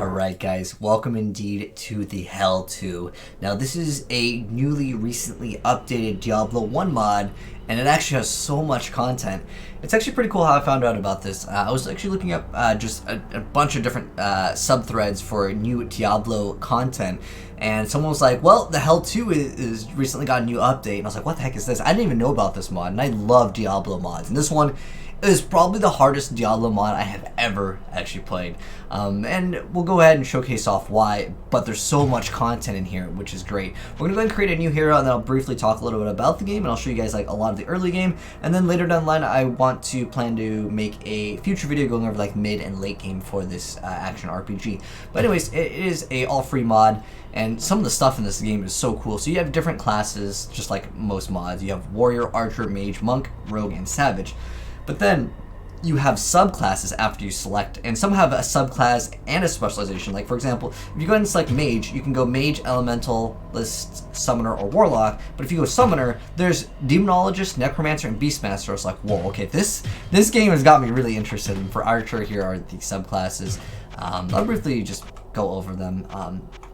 Alright guys, welcome indeed to the Hell 2. Now this is a newly recently updated Diablo 1 mod, and it actually has so much content. It's actually pretty cool how I found out about this. I was actually looking up just a bunch of different subthreads for new Diablo content, and someone was like, well, the Hell 2 is recently got a new update, and I was like, what the heck is this? I didn't even know about this mod, and I love Diablo mods, and this one is probably the hardest Diablo mod I have ever actually played. And we'll go ahead and showcase off why, but there's so much content in here, which is great. We're gonna go ahead and create a new hero, and then I'll briefly talk a little bit about the game, and I'll show you guys like a lot of the early game, and then later down the line I want to plan to make a future video going over like mid and late game for this action RPG. But anyways, it is a all-free mod, and some of the stuff in this game is so cool. So you have different classes, just like most mods. You have warrior, archer, mage, monk, rogue, and savage. But then you have subclasses after you select, and some have a subclass and a specialization. Like for example, if you go ahead and select mage, you can go mage, elementalist, summoner, or warlock. But if you go summoner, there's demonologist, necromancer, and beastmaster. I was like, whoa, okay, this game has got me really interested. And for archer, here are the subclasses. I'll briefly just go over them.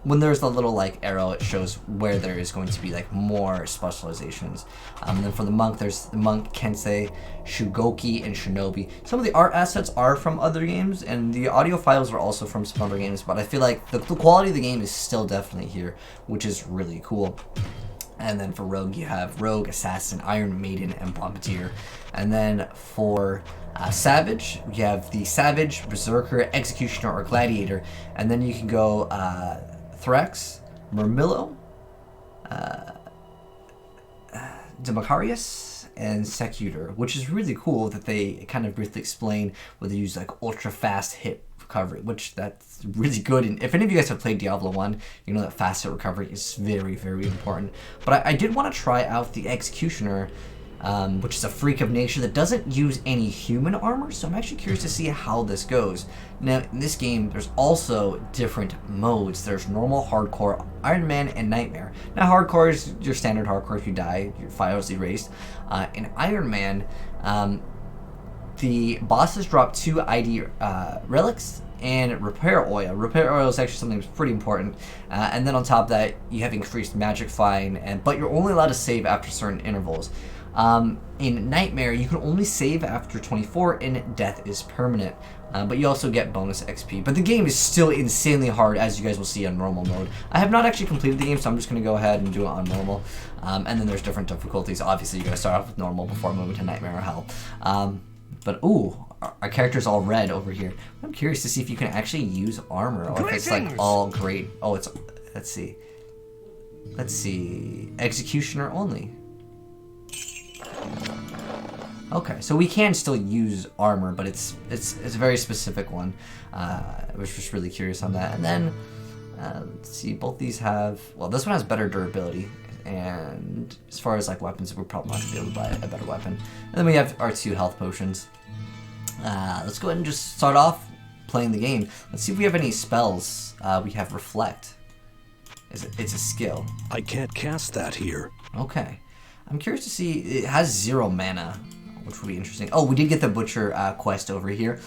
When there's the little like arrow, it shows where there is going to be like more specializations. And then for the monk, there's the monk, kensei, shugoki, and shinobi. Some of the art assets are from other games, and the audio files are also from some other games, but I feel like the quality of the game is still definitely here, which is really cool. And then for rogue, you have rogue, assassin, iron maiden, and bombardier. And then for savage, you have the savage, berserker, executioner, or gladiator. And then you can go Thrax, Murmillo, Democarius, and Secutor, which is really cool that they kind of briefly explain where they use like ultra fast hit recovery, which that's really good. And if any of you guys have played Diablo 1, you know that fast hit recovery is very, very important. But I did want to try out the Executioner, which is a freak of nature that doesn't use any human armor, so I'm actually curious to see how this goes. Now, in this game, there's also different modes. There's normal, hardcore, Iron Man, and Nightmare. Now, hardcore is your standard hardcore. If you die, your file is erased. In Iron Man, the bosses drop 2 ID relics and repair oil. Repair oil is actually something that's pretty important. And then on top of that, you have increased magic fine, but you're only allowed to save after certain intervals. In Nightmare, you can only save after 24, and death is permanent. But you also get bonus XP. But the game is still insanely hard, as you guys will see on normal mode. I have not actually completed the game, so I'm just going to go ahead and do it on normal. And then there's different difficulties. Obviously, you're going to start off with normal before moving to Nightmare or Hell. But ooh, our character's all red over here. I'm curious to see if you can actually use armor, or if it's like all great. Oh, it's, let's see. Executioner only. Okay, so we can still use armor, but it's a very specific one. I was just really curious on that. And then, let's see, both these have, well, this one has better durability, and as far as like weapons, we're probably not gonna be able to buy a better weapon. And then we have our 2 health potions. Let's go ahead and just start off playing the game. Let's see if we have any spells. We have Reflect. It's a skill. I can't cast that here. Okay. I'm curious to see, it has 0 mana, which would be interesting. Oh, we did get the Butcher quest over here.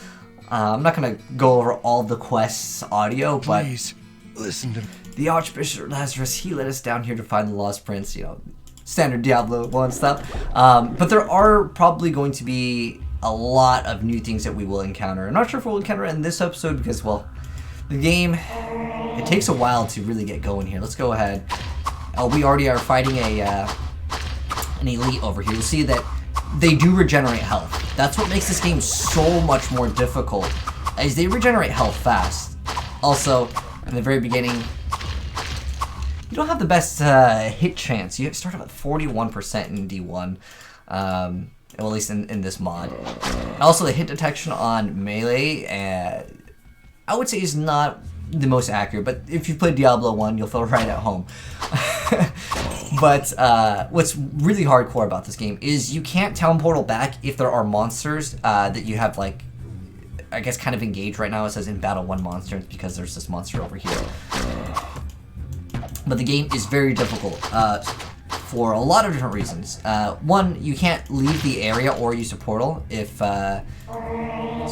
I'm not going to go over all the quests audio, but please, listen to me. The Archbishop Lazarus, he led us down here to find the Lost Prince, you know, standard Diablo 1 stuff. But there are probably going to be a lot of new things that we will encounter. I'm not sure if we'll encounter it in this episode because, well, the game, it takes a while to really get going here. Let's go ahead. Oh, we already are fighting an elite over here. You'll see that they do regenerate health. That's what makes this game so much more difficult, as they regenerate health fast. Also, in the very beginning, you don't have the best hit chance. You start off at 41% in D1, well, at least in this mod. Also, the hit detection on melee, I would say is not the most accurate, but if you played Diablo 1, you'll feel right at home. But what's really hardcore about this game is you can't town portal back if there are monsters that you have, like, I guess kind of engaged right now. It says in battle 1 monster, it's because there's this monster over here. But the game is very difficult for a lot of different reasons. One, you can't leave the area or use a portal if let's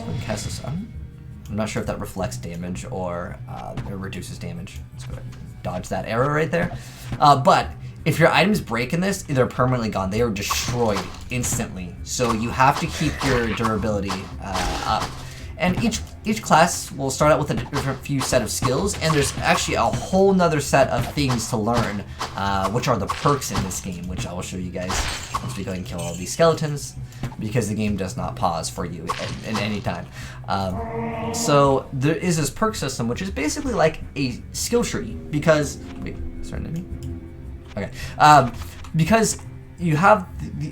go and cast this on. I'm not sure if that reflects damage or it reduces damage. Let's go ahead and dodge that arrow right there. But if your items break in this, they're permanently gone. They are destroyed instantly. So you have to keep your durability up. And each class will start out with a different few set of skills, and there's actually a whole nother set of things to learn, which are the perks in this game, which I will show you guys once we go and kill all these skeletons, because the game does not pause for you at any time. So there is this perk system, which is basically like a skill tree, because... Wait, sorry, enemy? Okay. Because you have,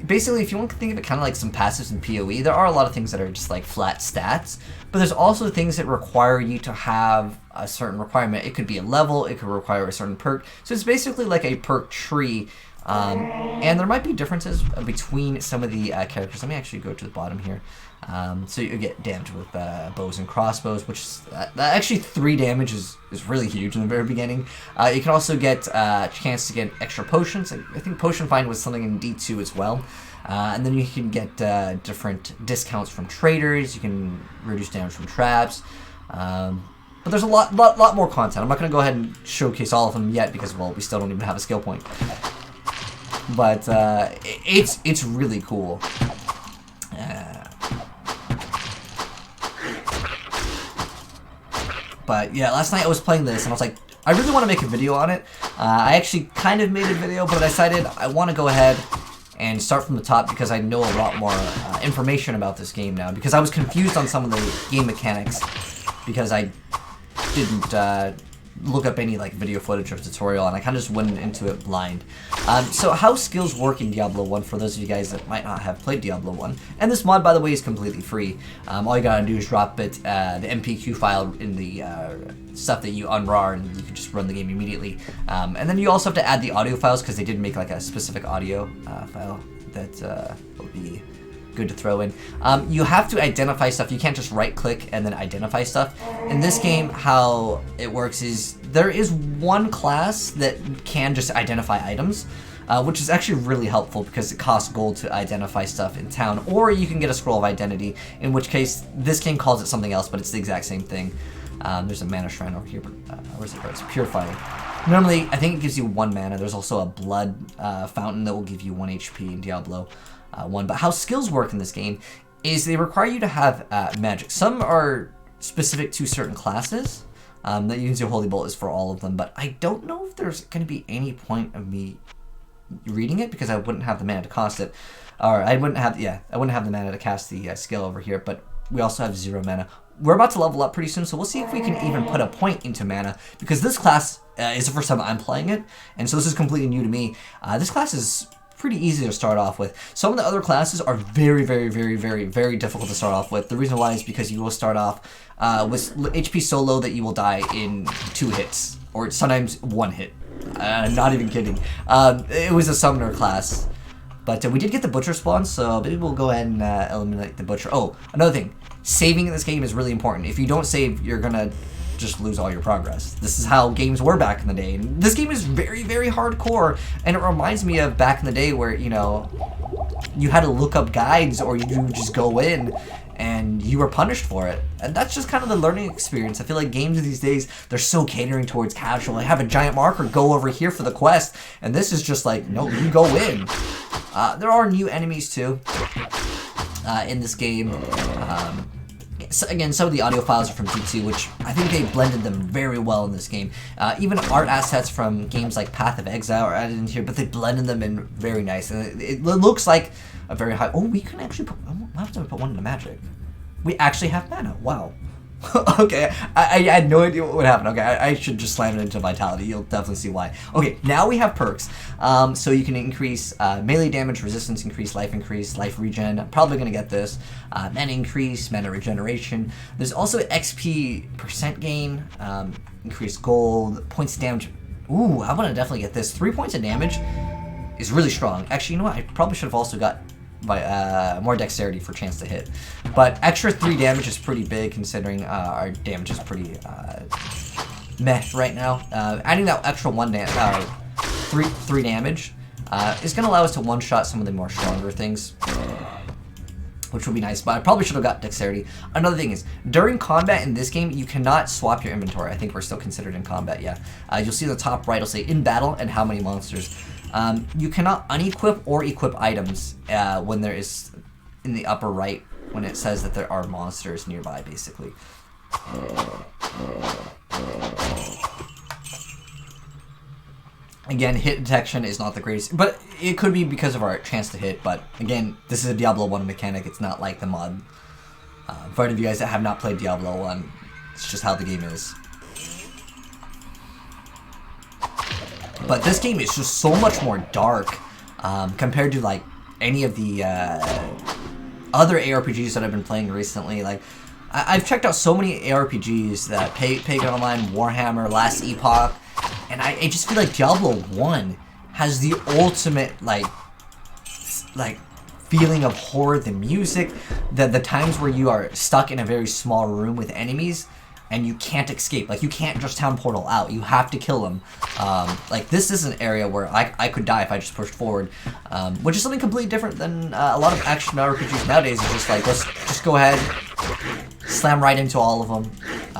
basically, if you want to think of it kind of like some passives in PoE, there are a lot of things that are just like flat stats, but there's also things that require you to have a certain requirement. It could be a level, it could require a certain perk, so it's basically like a perk tree, and there might be differences between some of the characters. Let me actually go to the bottom here. So you get damage with bows and crossbows, which is, actually 3 damage is really huge in the very beginning. You can also get a chance to get extra potions. I think potion find was something in D2 as well. And then you can get different discounts from traders. You can reduce damage from traps. But there's a lot more content. I'm not going to go ahead and showcase all of them yet because, well, we still don't even have a skill point. But it's really cool. But yeah, last night I was playing this and I was like, I really want to make a video on it. I actually kind of made a video, but I decided I want to go ahead and start from the top because I know a lot more information about this game now. Because I was confused on some of the game mechanics because I didn't look up any like video footage or tutorial, and I kind of just went into it blind. So how skills work in Diablo 1 for those of you guys that might not have played Diablo 1. And this mod, by the way, is completely free. All you gotta do is drop it, the MPQ file in the stuff that you unrar, and you can just run the game immediately. And then you also have to add the audio files because they did make like a specific audio file that will be good to throw in. You have to identify stuff. You can't just right click and then identify stuff. In this game, how it works is there is one class that can just identify items, which is actually really helpful because it costs gold to identify stuff in town, or you can get a scroll of identity, in which case this game calls it something else, but it's the exact same thing. There's a mana shrine over here, but where's it? It's purifying. Normally, I think it gives you 1 mana. There's also a blood fountain that will give you 1 HP in Diablo 1. But how skills work in this game is they require you to have magic. Some are specific to certain classes. That you can see Holy Bolt is for all of them, but I don't know if there's going to be any point of me reading it because I wouldn't have the mana to cost it. Or I wouldn't have the mana to cast the skill over here, but we also have 0 mana. We're about to level up pretty soon, so we'll see if we can even put a point into mana, because this class is the first time I'm playing it, and so this is completely new to me. This class is pretty easy to start off with. Some of the other classes are very, very, very, very, very difficult to start off with. The reason why is because you will start off with HP so low that you will die in 2 hits, or sometimes 1 hit. I'm not even kidding. It was a summoner class. But we did get the butcher spawn, so maybe we'll go ahead and eliminate the butcher. Oh, another thing. Saving in this game is really important. If you don't save, you're gonna just lose all your progress. This is how games were back in the day. And this game is very, very hardcore, and it reminds me of back in the day where, you know, you had to look up guides or you just go in and you were punished for it. And that's just kind of the learning experience. I feel like games these days, they're so catering towards casual. Like, have a giant marker, go over here for the quest. And this is just like, no, you go in. There are new enemies too in this game. So again, some of the audio files are from D2, which I think they blended them very well in this game. Even art assets from games like Path of Exile are added in here, but they blended them in very nice. And it looks like a very high... Oh, we can actually put... I'll have to put 1 into magic. We actually have mana. Wow. Okay, I had no idea what would happen. Okay, I should just slam it into Vitality. You'll definitely see why. Okay, now we have perks. So you can increase melee damage, resistance increase, life regen. I'm probably going to get this. Mana increase, mana regeneration. There's also XP percent gain, increased gold, points of damage. Ooh, I want to definitely get this. 3 points of damage is really strong. Actually, you know what? I probably should have also got more dexterity for chance to hit, but extra 3 damage is pretty big considering our damage is pretty meh right now. Adding that extra 3 damage is going to allow us to one-shot some of the more stronger things. which would be nice, but I probably should have got dexterity. Another thing is, during combat in this game, you cannot swap your inventory. I think we're still considered in combat, yeah. You'll see the top right, it'll say in battle and how many monsters. You cannot unequip or equip items when there is, in the upper right, when it says that there are monsters nearby, basically. Again, hit detection is not the greatest, but it could be because of our chance to hit, but again, this is a Diablo 1 mechanic, it's not like the mod. For any of you guys that have not played Diablo 1, it's just how the game is. But this game is just so much more dark compared to like any of the other ARPGs that I've been playing recently. Like, I've checked out so many ARPGs, that Pagan Online, Warhammer, Last Epoch, and I just feel like Diablo 1 has the ultimate, like feeling of horror. The music, the times where you are stuck in a very small room with enemies, and you can't escape. Like, you can't just town portal out. You have to kill them. Like, this is an area where I could die if I just pushed forward, which is something completely different than a lot of action RPGs nowadays. It's just like, let's just go ahead, slam right into all of them.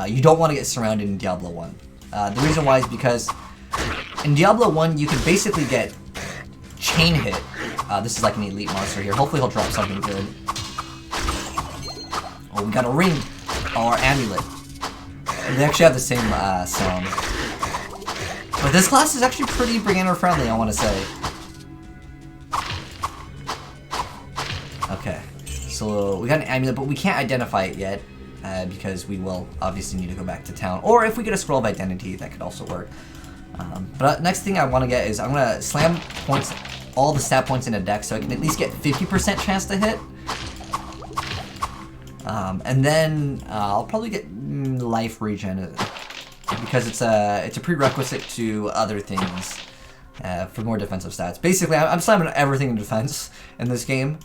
You don't want to get surrounded in Diablo 1. The reason why is because in Diablo 1, you can basically get chain hit. This is like an elite monster here. Hopefully he'll drop something good. Oh, we got a ring. Or amulet. They actually have the same sound. But this class is actually pretty beginner friendly, I want to say. Okay. So we got an amulet, but we can't identify it yet. Because we will obviously need to go back to town. Or if we get a scroll of identity, that could also work. But next thing I want to get is I'm going to slam points, all the stat points into dex, so I can at least get 50% chance to hit. And then I'll probably get life regen because it's a prerequisite to other things for more defensive stats. Basically, I'm slamming everything in defense in this game.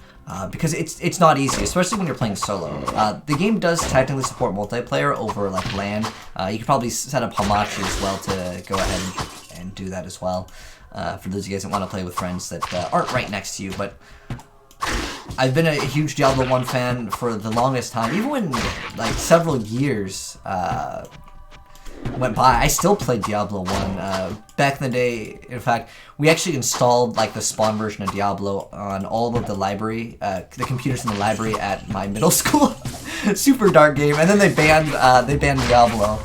Because it's not easy, especially when you're playing solo. The game does technically support multiplayer over like LAN. You could probably set up Hamachi as well to go ahead and do that as well. For those of you guys that want to play with friends that aren't right next to you. But I've been a huge Diablo 1 fan for the longest time. Even when like several years went by, I still played Diablo 1. Back in the day, in fact, we actually installed like the spawn version of Diablo on all of the library, the computers in the library at my middle school. Super dark game, and then they banned Diablo.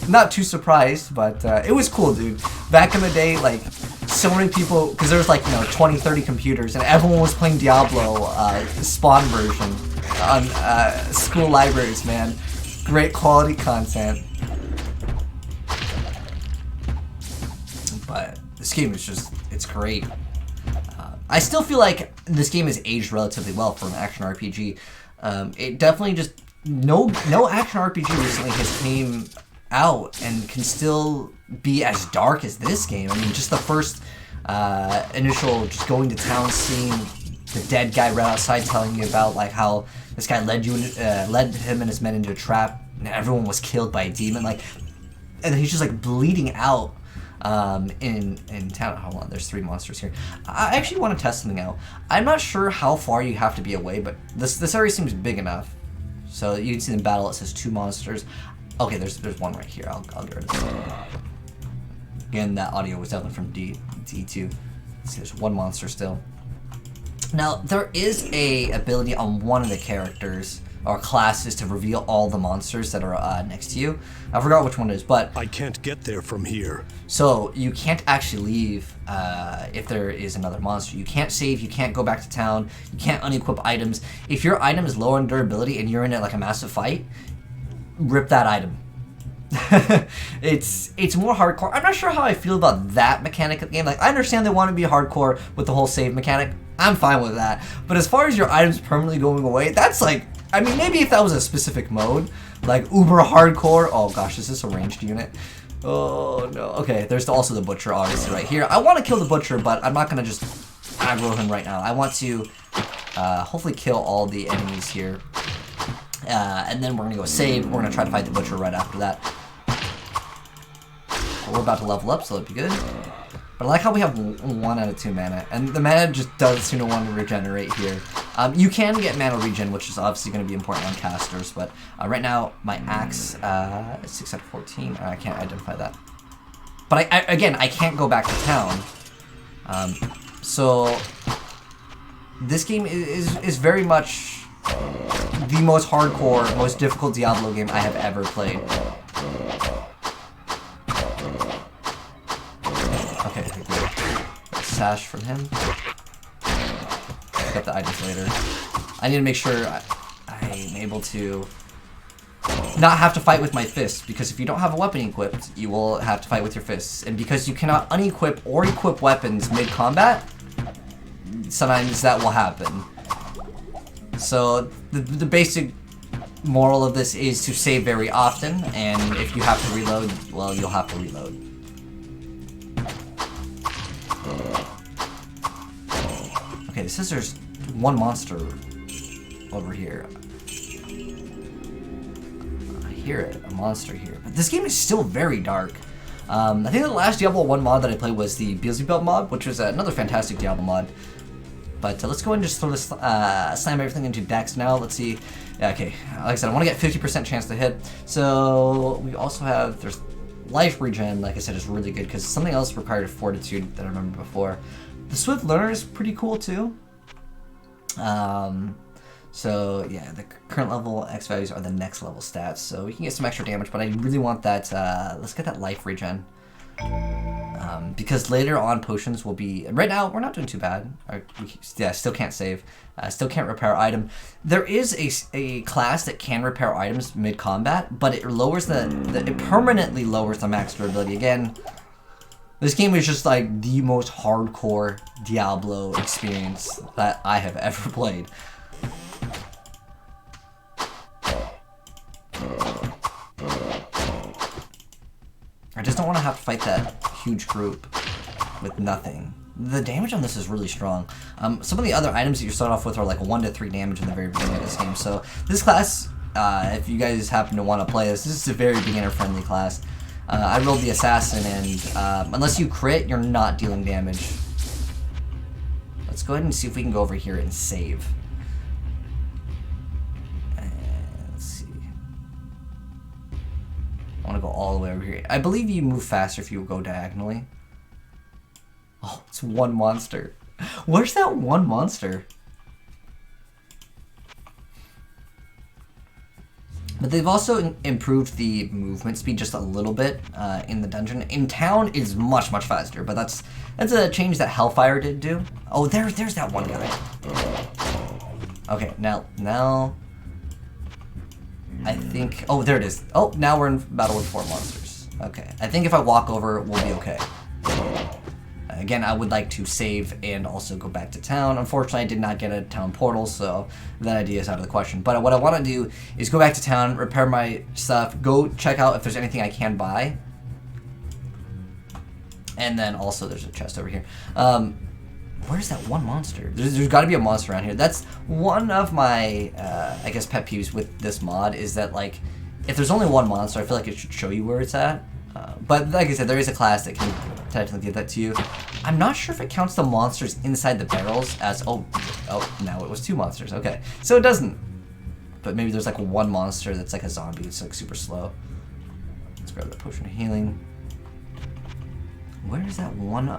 Not too surprised, but it was cool, dude. Back in the day, like, so many people, because there was like, 20, 30 computers, and everyone was playing Diablo spawn version on school libraries, man. Great quality content. But this game is just, it's great. I still feel like this game has aged relatively well for an action RPG. It definitely just, no action RPG recently has came out and can still be as dark as this game. I mean, just the first initial, just going to town, seeing the dead guy right outside telling you about like how this guy led him and his men into a trap, and everyone was killed by a demon, like, and then he's just like bleeding out in town. Hold on, there's 3 monsters here. I actually want to test something out. I'm not sure how far you have to be away, but this area seems big enough. So you can see in battle it says 2 monsters. Okay, there's one right here. I'll get rid of this. Again, that audio was definitely from D2. Let's see, there's 1 monster still. Now, there is a ability on one of the characters or classes to reveal all the monsters that are next to you. I forgot which one it is, but I can't get there from here. So you can't actually leave if there is another monster. You can't save, you can't go back to town, you can't unequip items. If your item is low on durability and you're in like a massive fight, rip that item. It's more hardcore. I'm not sure how I feel about that mechanic of the game. Like, I understand they want to be hardcore with the whole save mechanic. I'm fine with that. But as far as your items permanently going away, that's like, I mean, maybe if that was a specific mode, like uber hardcore. Oh gosh, is this a ranged unit? Oh no. Okay, there's also the butcher obviously right here. I want to kill the butcher, but I'm not gonna just aggro him right now. I want to hopefully kill all the enemies here. And then we're gonna go save. We're gonna try to fight the butcher right after that. We're about to level up, so it'll be good. But I like how we have 1 out of 2 mana, and the mana just does seem to want to regenerate here. You can get mana regen, which is obviously going to be important on casters, but right now my axe is 6 out of 14. I can't identify that. But again, I can't go back to town. So this game is very much the most hardcore, most difficult Diablo game I have ever played. Okay, good. Sash from him. Get the items later. I need to make sure I'm able to not have to fight with my fists, because if you don't have a weapon equipped, you will have to fight with your fists. And because you cannot unequip or equip weapons mid-combat, sometimes that will happen. So the basic moral of this is to save very often, and if you have to reload, well, you'll have to reload. Okay, it says there's one monster over here. I hear it, a monster here. But this game is still very dark. I think the last Diablo 1 mod that I played was the Beelzebub mod, which was another fantastic Diablo mod. But let's go ahead and just throw this, slam everything into Dex now. Let's see. Yeah, okay, like I said, I want to get 50% chance to hit. So we also have, there's life regen, like I said, is really good, because something else required fortitude that I remember before. The Swift Learner is pretty cool too. So yeah, the current level X values are the next level stats, so we can get some extra damage, but I really want that, let's get that life regen. Because later on potions will be, right now we're not doing too bad. Yeah, still can't save, still can't repair item. There is a class that can repair items mid-combat, but it lowers it permanently lowers the max durability. Again, this game is just like the most hardcore Diablo experience that I have ever played. I just don't want to have to fight that huge group with nothing. The damage on this is really strong. Some of the other items that you start off with are like 1 to 3 damage in the very beginning of this game. So this class, if you guys happen to want to play this is a very beginner-friendly class. I rolled the assassin, and unless you crit, you're not dealing damage. Let's go ahead and see if we can go over here and save. Let's see. I want to go all the way over here. I believe you move faster if you go diagonally. Oh, it's one monster. Where's that one monster? But they've also improved the movement speed just a little bit in the dungeon. In town, it's much, much faster, but that's a change that Hellfire did do. Oh, there's that one guy. Okay, now I think, oh, there it is. Oh, now we're in battle with 4 monsters. Okay, I think if I walk over, we'll be okay. Again, I would like to save and also go back to town. Unfortunately, I did not get a town portal, so that idea is out of the question. But what I want to do is go back to town, repair my stuff, go check out if there's anything I can buy. And then also there's a chest over here. Where's that one monster? There's got to be a monster around here. That's one of my, I guess, pet peeves with this mod, is that, like, if there's only one monster, I feel like it should show you where it's at. But like I said, there is a class that can technically give that to you. I'm not sure if it counts the monsters inside the barrels as, oh, now it was 2 monsters. Okay, so it doesn't. But maybe there's like one monster that's like a zombie. It's like super slow. Let's grab that potion of healing. Where is that one?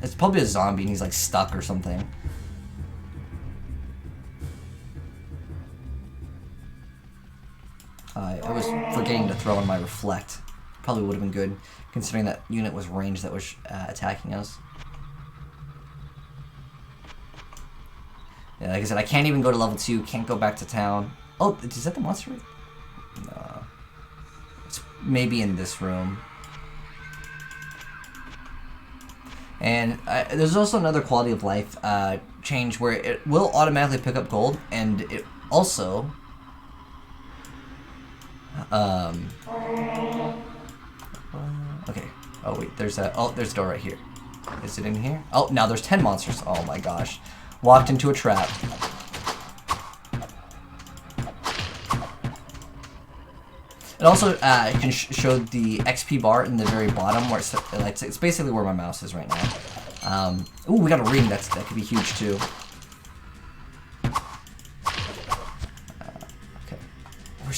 It's probably a zombie and he's like stuck or something. I was forgetting to throw in my reflect. Probably would have been good, considering that unit was ranged that was attacking us. Yeah, like I said, I can't even go to level 2, can't go back to town. Oh, is that the monster? No. It's maybe in this room. And there's also another quality of life change where it will automatically pick up gold, and it also... okay. Oh wait, there's a door right here. Is it in here? Oh, now there's 10 monsters. Oh my gosh. Walked into a trap. It also can show the XP bar in the very bottom, where it's basically where my mouse is right now. Ooh, we got a ring. That could be huge too.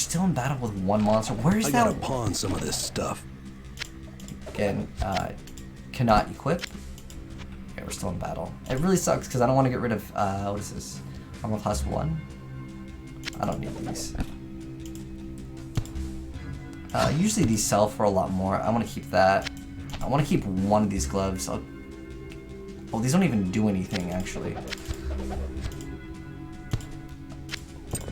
still in battle with one monster. Where is I that? gotta pawn some of this stuff. Again, cannot equip. Okay, we're still in battle. It really sucks because I don't want to get rid of, what is this? Armor class 1? I don't need these. Usually these sell for a lot more. I want to keep that. I want to keep one of these gloves. Oh, these don't even do anything, actually.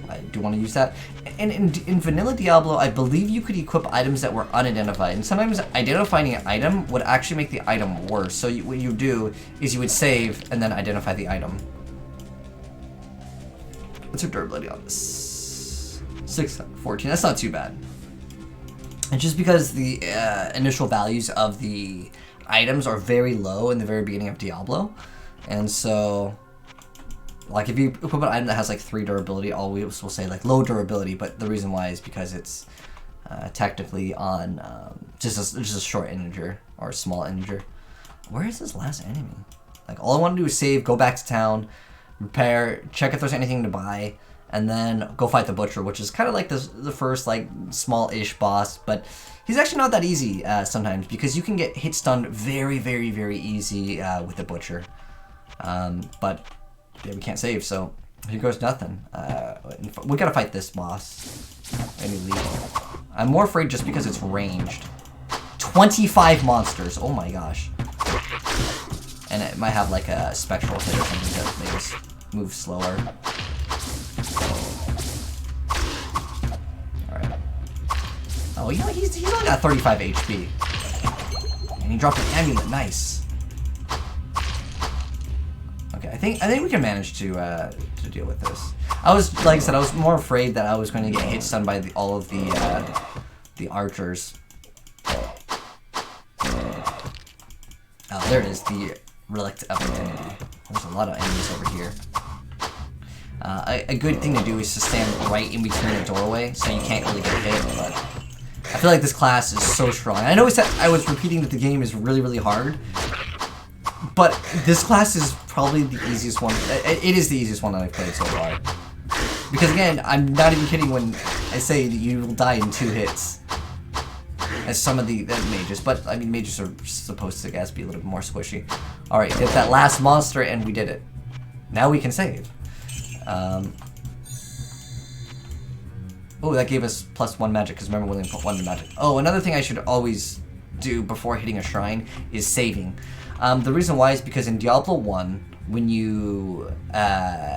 I do want to use that. And in vanilla Diablo, I believe you could equip items that were unidentified. And sometimes identifying an item would actually make the item worse. So what you do is you would save and then identify the item. What's your durability on this? 614. That's not too bad. And just because the initial values of the items are very low in the very beginning of Diablo, and so like if you equip an item that has like 3 durability, always will say like low durability, but the reason why is because it's technically on just a short integer or a small integer. Where is this last enemy? Like all I want to do is save, go back to town, repair, check if there's anything to buy, and then go fight the butcher, which is kind of like the first like small-ish boss, but he's actually not that easy sometimes because you can get hit stunned very, very, very easy with the butcher. But yeah, we can't save, so here goes nothing. We gotta fight this boss. I'm more afraid just because it's ranged. 25 monsters. Oh my gosh. And it might have like a spectral hit or something to make us move slower. Alright. Oh, you know, he's only got 35 HP. And he dropped an amulet. Nice. Okay, I think we can manage to deal with this. I was, like I said, I was more afraid that I was going to get hit stunned by all of the archers. Oh, there it is, the Relic of Identity. There's a lot of enemies over here. A good thing to do is to stand right in between the doorway so you can't really get hit, but I feel like this class is so strong. And I know I was repeating that the game is really, really hard, but this class is probably the easiest one. It is the easiest one that I've played so far. Because again, I'm not even kidding when I say that you will die in 2 hits. As some of the mages, but I mean mages are supposed to, I guess, be a little bit more squishy. Alright, get that last monster and we did it. Now we can save. Oh, that gave us +1 magic, because remember we only put 1 magic. Oh, another thing I should always do before hitting a shrine is saving. The reason why is because in Diablo 1, when you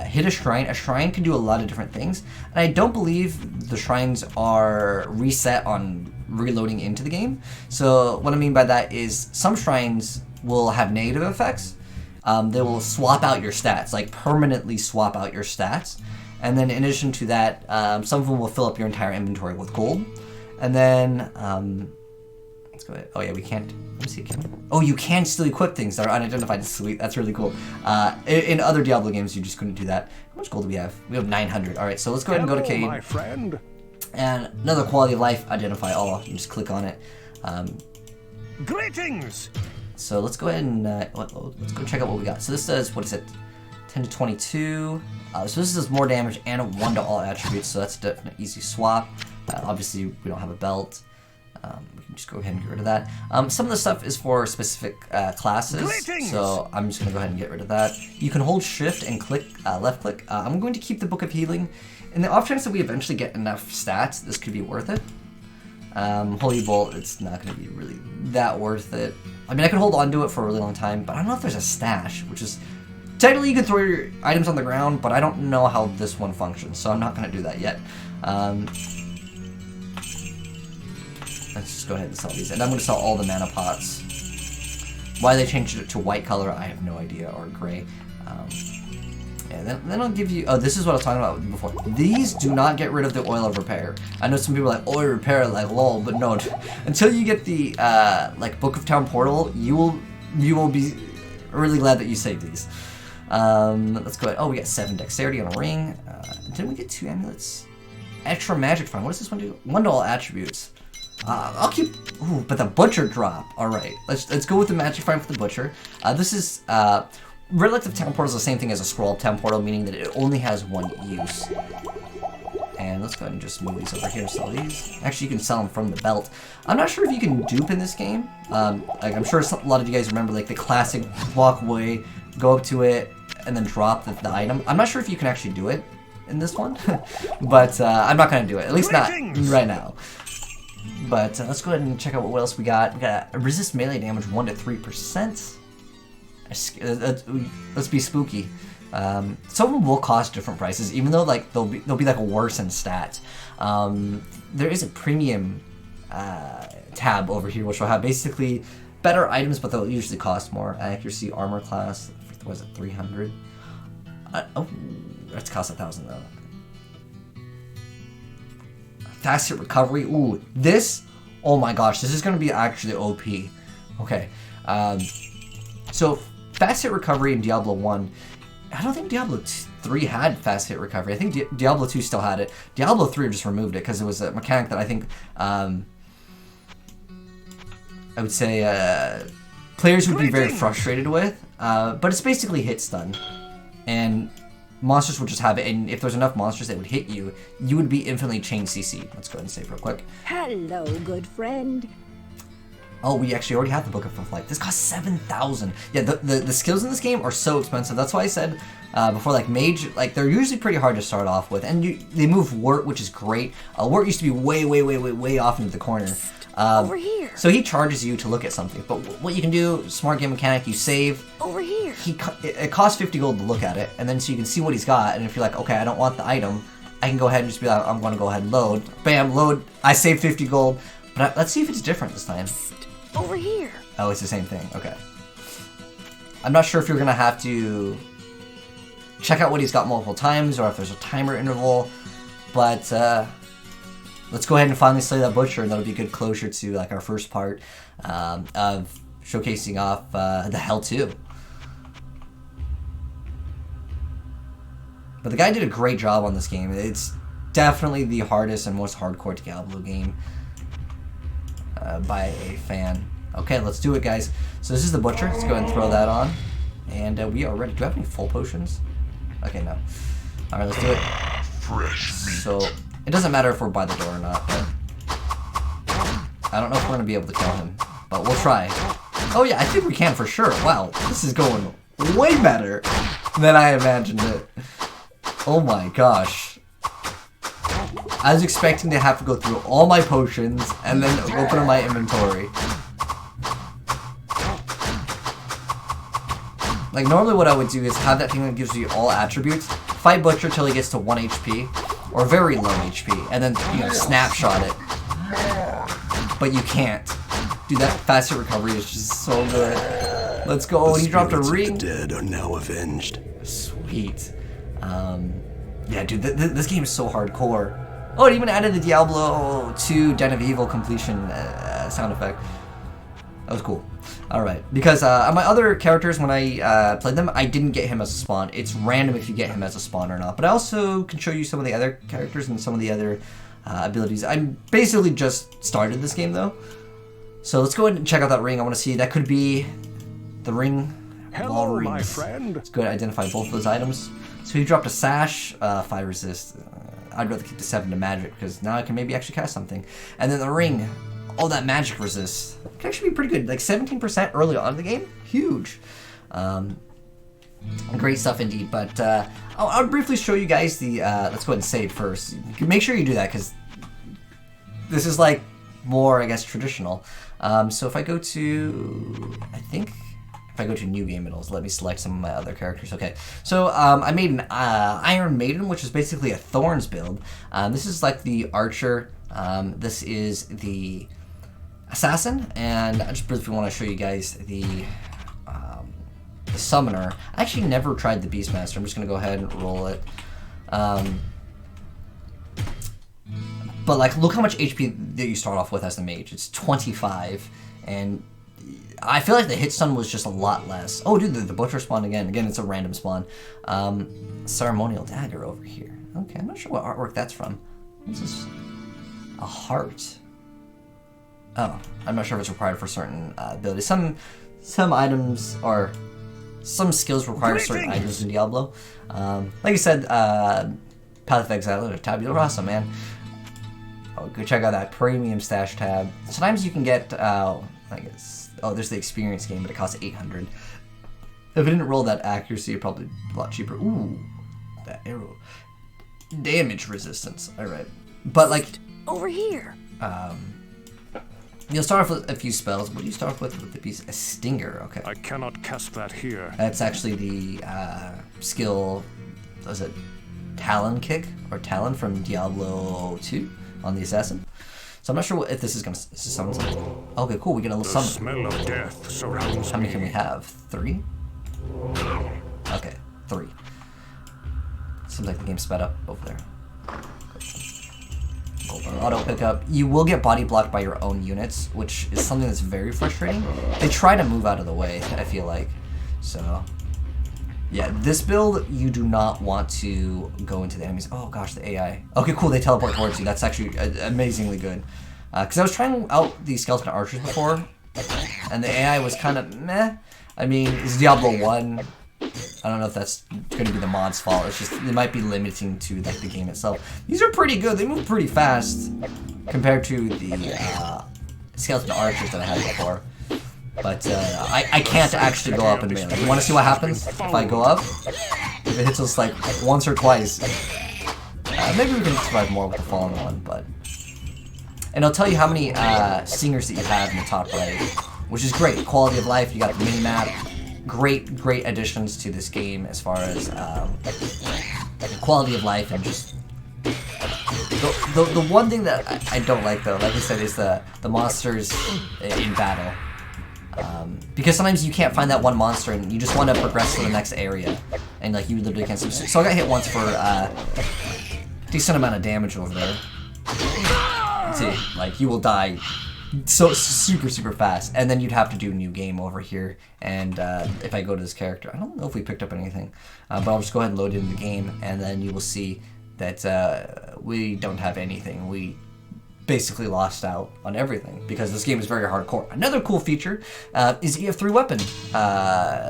hit a shrine can do a lot of different things. And I don't believe the shrines are reset on reloading into the game. So what I mean by that is some shrines will have negative effects. They will swap out your stats, like permanently swap out your stats. And then in addition to that, some of them will fill up your entire inventory with gold. And then, let's go ahead. Oh yeah, we can't, let me see, can we? Oh, you can still equip things that are unidentified. Sweet, that's really cool. In other Diablo games, you just couldn't do that. How much gold do we have? We have 900. All right, so let's go ahead and go to Cade. My friend. And another quality of life, identify all. You just click on it. Greetings. So let's go ahead and let's go check out what we got. So this says, what is it? 10 to 22. So this does more damage and a 1 to all attributes. So that's definitely an easy swap. Obviously, we don't have a belt. We can just go ahead and get rid of that. Some of the stuff is for specific classes. Greetings. So I'm just going to go ahead and get rid of that. You can hold shift and click, left click. I'm going to keep the Book of Healing. In the off chance that we eventually get enough stats, this could be worth it. Holy Bolt, it's not going to be really that worth it. I mean, I could hold on to it for a really long time, but I don't know if there's a stash, which is... Technically, you can throw your items on the ground, but I don't know how this one functions, so I'm not going to do that yet. Let's just go ahead and sell these. And I'm going to sell all the mana pots. Why they changed it to white color, I have no idea, or gray. Yeah, then I'll give you... Oh, this is what I was talking about before. These do not get rid of the oil of repair. I know some people are like, oil repair, like, lol, but no. Until you get the, like, Book of Town Portal, you will be really glad that you saved these. Let's go ahead. Oh, we got 7 dexterity on a ring. Didn't we get 2 amulets? Extra magic find. What does this one do? 1 to all attributes. I'll keep... Ooh, but the butcher drop. Alright, let's go with the magic find for the butcher. This is... Relic of Town Portal is the same thing as a Scroll of Town Portal, meaning that it only has 1 use. And let's go ahead and just move these over here and sell these. Actually, you can sell them from the belt. I'm not sure if you can dupe in this game. Like I'm sure a lot of you guys remember like the classic walk away, go up to it, and then drop the item. I'm not sure if you can actually do it in this one, but I'm not going to do it. At least not right now. But let's go ahead and check out what else we got. We got resist melee damage 1 to 3%. Let's be spooky. Some of them will cost different prices, even though like they'll be like a worsened stat. There is a premium tab over here, which will have basically better items, but they'll usually cost more. Accuracy, armor class, was it 300? Oh, that's cost 1,000 though. Fast hit recovery. Ooh, this. Oh my gosh, this is gonna be actually OP. Okay, so fast hit recovery in Diablo 1. I don't think Diablo 3 had fast hit recovery. I think Diablo 2 still had it. Diablo 3 just removed it because it was a mechanic that I think I would say players would be very frustrated with. But it's basically hit stun, and monsters would just have it. And if there's enough monsters that would hit you, you would be infinitely chain CC. Let's go ahead and save real quick. Hello, good friend. Oh, we actually already have the Book of Flight. This costs 7,000. Yeah, the skills in this game are so expensive. That's why I said before, like Mage, like they're usually pretty hard to start off with, and they move Wort, which is great. Wort used to be way off into the corner. Over here. So he charges you to look at something, but what you can do, smart game mechanic, you save. Over here. It costs 50 gold to look at it, and then so you can see what he's got, and if you're like, okay, I don't want the item, I can go ahead and just be like, I'm going to go ahead and load. Bam, load. I saved 50 gold, but let's see if it's different this time. Over here. Oh, it's the same thing. Okay. I'm not sure if you're going to have to check out what he's got multiple times, or if there's a timer interval, but let's go ahead and finally slay that butcher, and that'll be a good closure to like our first part of showcasing off the Hell 2. But the guy did a great job on this game. It's definitely the hardest and most hardcore Diablo game by a fan. Okay, let's do it, guys. So this is the butcher. Let's go ahead and throw that on. And we are ready. Do I have any full potions? Okay, no. Alright, let's do it. Fresh meat. So, it doesn't matter if we're by the door or not, but I don't know if we're going to be able to kill him, but we'll try. Oh yeah, I think we can for sure. Wow, this is going way better than I imagined it. Oh my gosh. I was expecting to have to go through all my potions and then open up my inventory. Like normally what I would do is have that thing that gives you all attributes, fight Butcher till he gets to 1 HP, or very low HP, and then, you know, snapshot it. But you can't. Dude, that fast hit recovery is just so good. Let's go. He dropped a ring. The dead are now avenged. Sweet. Yeah, dude, this game is so hardcore. Oh, it even added the Diablo 2 Den of Evil completion sound effect. That was cool. Alright, because on my other characters, when I played them, I didn't get him as a spawn. It's random if you get him as a spawn or not. But I also can show you some of the other characters and some of the other abilities. I basically just started this game, though. So let's go ahead and check out that ring. I want to see. That could be the ring. Hello, my friend. Let's go ahead and identify both of those items. So he dropped a sash, 5 resist. I'd rather keep the 7 to magic, because now I can maybe actually cast something. And then the ring. Oh, that magic resist. It can actually be pretty good. Like 17% early on in the game. Huge. Great stuff indeed. But I'll briefly show you guys the... let's go ahead and save first. Make sure you do that, because this is like more, I guess, traditional. So if I go to... I think... If I go to new game, it'll let me select some of my other characters. Okay, so I made an Iron Maiden, which is basically a Thorns build. This is like the Archer. This is the Assassin, and I just briefly want to show you guys the Summoner. I actually never tried the Beastmaster. I'm just going to go ahead and roll it. But like, look how much HP that you start off with as the Mage. It's 25, and I feel like the hit stun was just a lot less. Oh, dude, the Butcher spawned again. Again, it's a random spawn. Ceremonial Dagger over here. Okay, I'm not sure what artwork that's from. This is a heart. Oh, I'm not sure if it's required for certain abilities. Some items or some skills require certain items in Diablo. Like I said, Path of Exile or Tabula Rasa, man. Oh, go check out that premium stash tab. Sometimes you can get, I guess, oh, there's the experience game, but it costs 800. If it didn't roll that accuracy, it'd probably be a lot cheaper. Ooh, that arrow. Damage resistance. Alright. But, like... Over here. You'll start off with a few spells. What do you start off with the piece? A stinger, okay. I cannot cast that here. That's actually the skill, was it Talon kick? Or Talon from Diablo 2 on the Assassin. So I'm not sure if this is going to summon something. Okay, cool, we get a little The summon. smell of death surrounds How many me. can we have? 3? Okay, 3. Seems like the game sped up over there. Auto pickup. You will get body blocked by your own units, which is something that's very frustrating. They try to move out of the way, I feel like. So, yeah, this build, you do not want to go into the enemies. Oh gosh, the AI. Okay, cool, they teleport towards you. That's actually amazingly good. Because I was trying out the skeleton archers before, and the AI was kind of meh. I mean, it's Diablo 1. I don't know if that's going to be the mod's fault. It's just, it might be limiting to like the game itself. These are pretty good. They move pretty fast compared to the skeleton archers that I had before. But I can't actually go up in melee. You want to see what happens if I go up? If it hits us like once or twice. Maybe we can survive more with the fallen one, but... And it'll tell you how many singers that you have in the top right, which is great. Quality of life, you got the mini-map. Great additions to this game as far as quality of life and just... The one thing that I don't like, though, like I said, is the monsters in battle. Because sometimes you can't find that one monster and you just want to progress to the next area. And like you literally can't... So I got hit once for a decent amount of damage over there. See, like you will die so super fast, and then you'd have to do a new game over here. And if I go to this character, I don't know if we picked up anything, but I'll just go ahead and load it in the game, and then you will see that we don't have anything. We basically lost out on everything because this game is very hardcore. Another cool feature is you have 3 weapon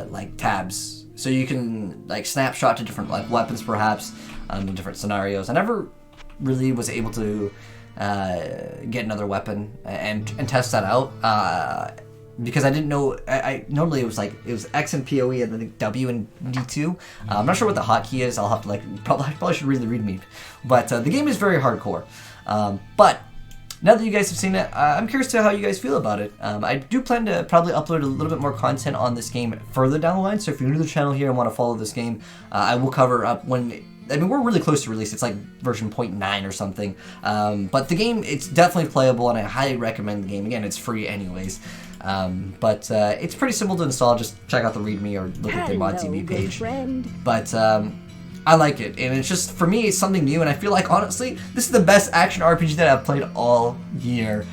like tabs, so you can like snapshot to different like weapons perhaps in different scenarios. I never really was able to get another weapon and test that out because I didn't know. I normally it was X and PoE and then W and D2. I'm not sure what the hotkey is. I'll have to like probably should read the readme, but the game is very hardcore. But now that you guys have seen it, I'm curious to how you guys feel about it. I do plan to probably upload a little bit more content on this game further down the line. So if you're new to the channel here and want to follow this game, I will cover up when. I mean, we're really close to release. It's like version 0.9 or something. But the game, it's definitely playable, and I highly recommend the game. Again, it's free anyways. But it's pretty simple to install. Just check out the README or look at the ModTV page. But I like it, and it's just, for me, it's something new, and I feel like, honestly, this is the best action RPG that I've played all year.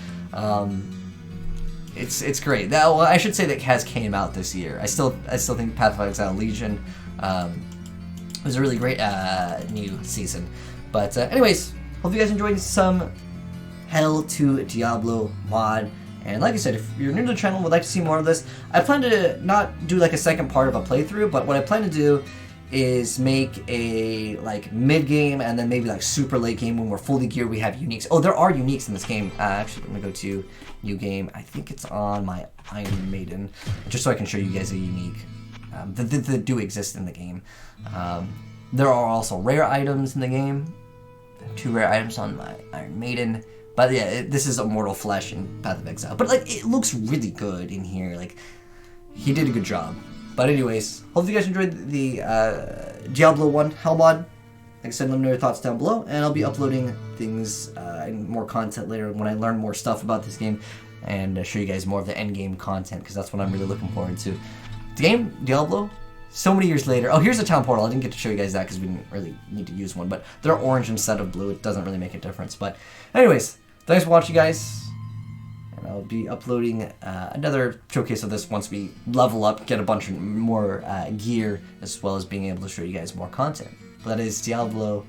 It's great. Well, I should say that has came out this year. I still think Path of Exile Legion it was a really great new season. But anyways, hope you guys enjoyed some Hell to Diablo mod. And like I said, if you're new to the channel and would like to see more of this, I plan to not do like a second part of a playthrough, but what I plan to do is make a like mid-game and then maybe like super late game when we're fully geared. We have uniques. Oh, there are uniques in this game. Actually, let me go to new game. I think it's on my Iron Maiden, just so I can show you guys a unique that do exist in the game. There are also rare items in the game. 2 rare items on my Iron Maiden. But yeah, this is Immortal Flesh in Path of Exile. But like, it looks really good in here. Like, he did a good job. But anyways, hope you guys enjoyed the Diablo 1 Hell mod. Like I said, let me know your thoughts down below. And I'll be uploading things and more content later when I learn more stuff about this game. And show you guys more of the end game content, because that's what I'm really looking forward to. The game, Diablo, so many years later. Oh, here's a town portal. I didn't get to show you guys that because we didn't really need to use one. But they're orange instead of blue. It doesn't really make a difference. But anyways, thanks for watching, guys. And I'll be uploading another showcase of this once we level up, get a bunch of more gear, as well as being able to show you guys more content. But that is Diablo,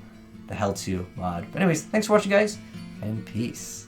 the Hell 2 mod. But anyways, thanks for watching, guys, and peace.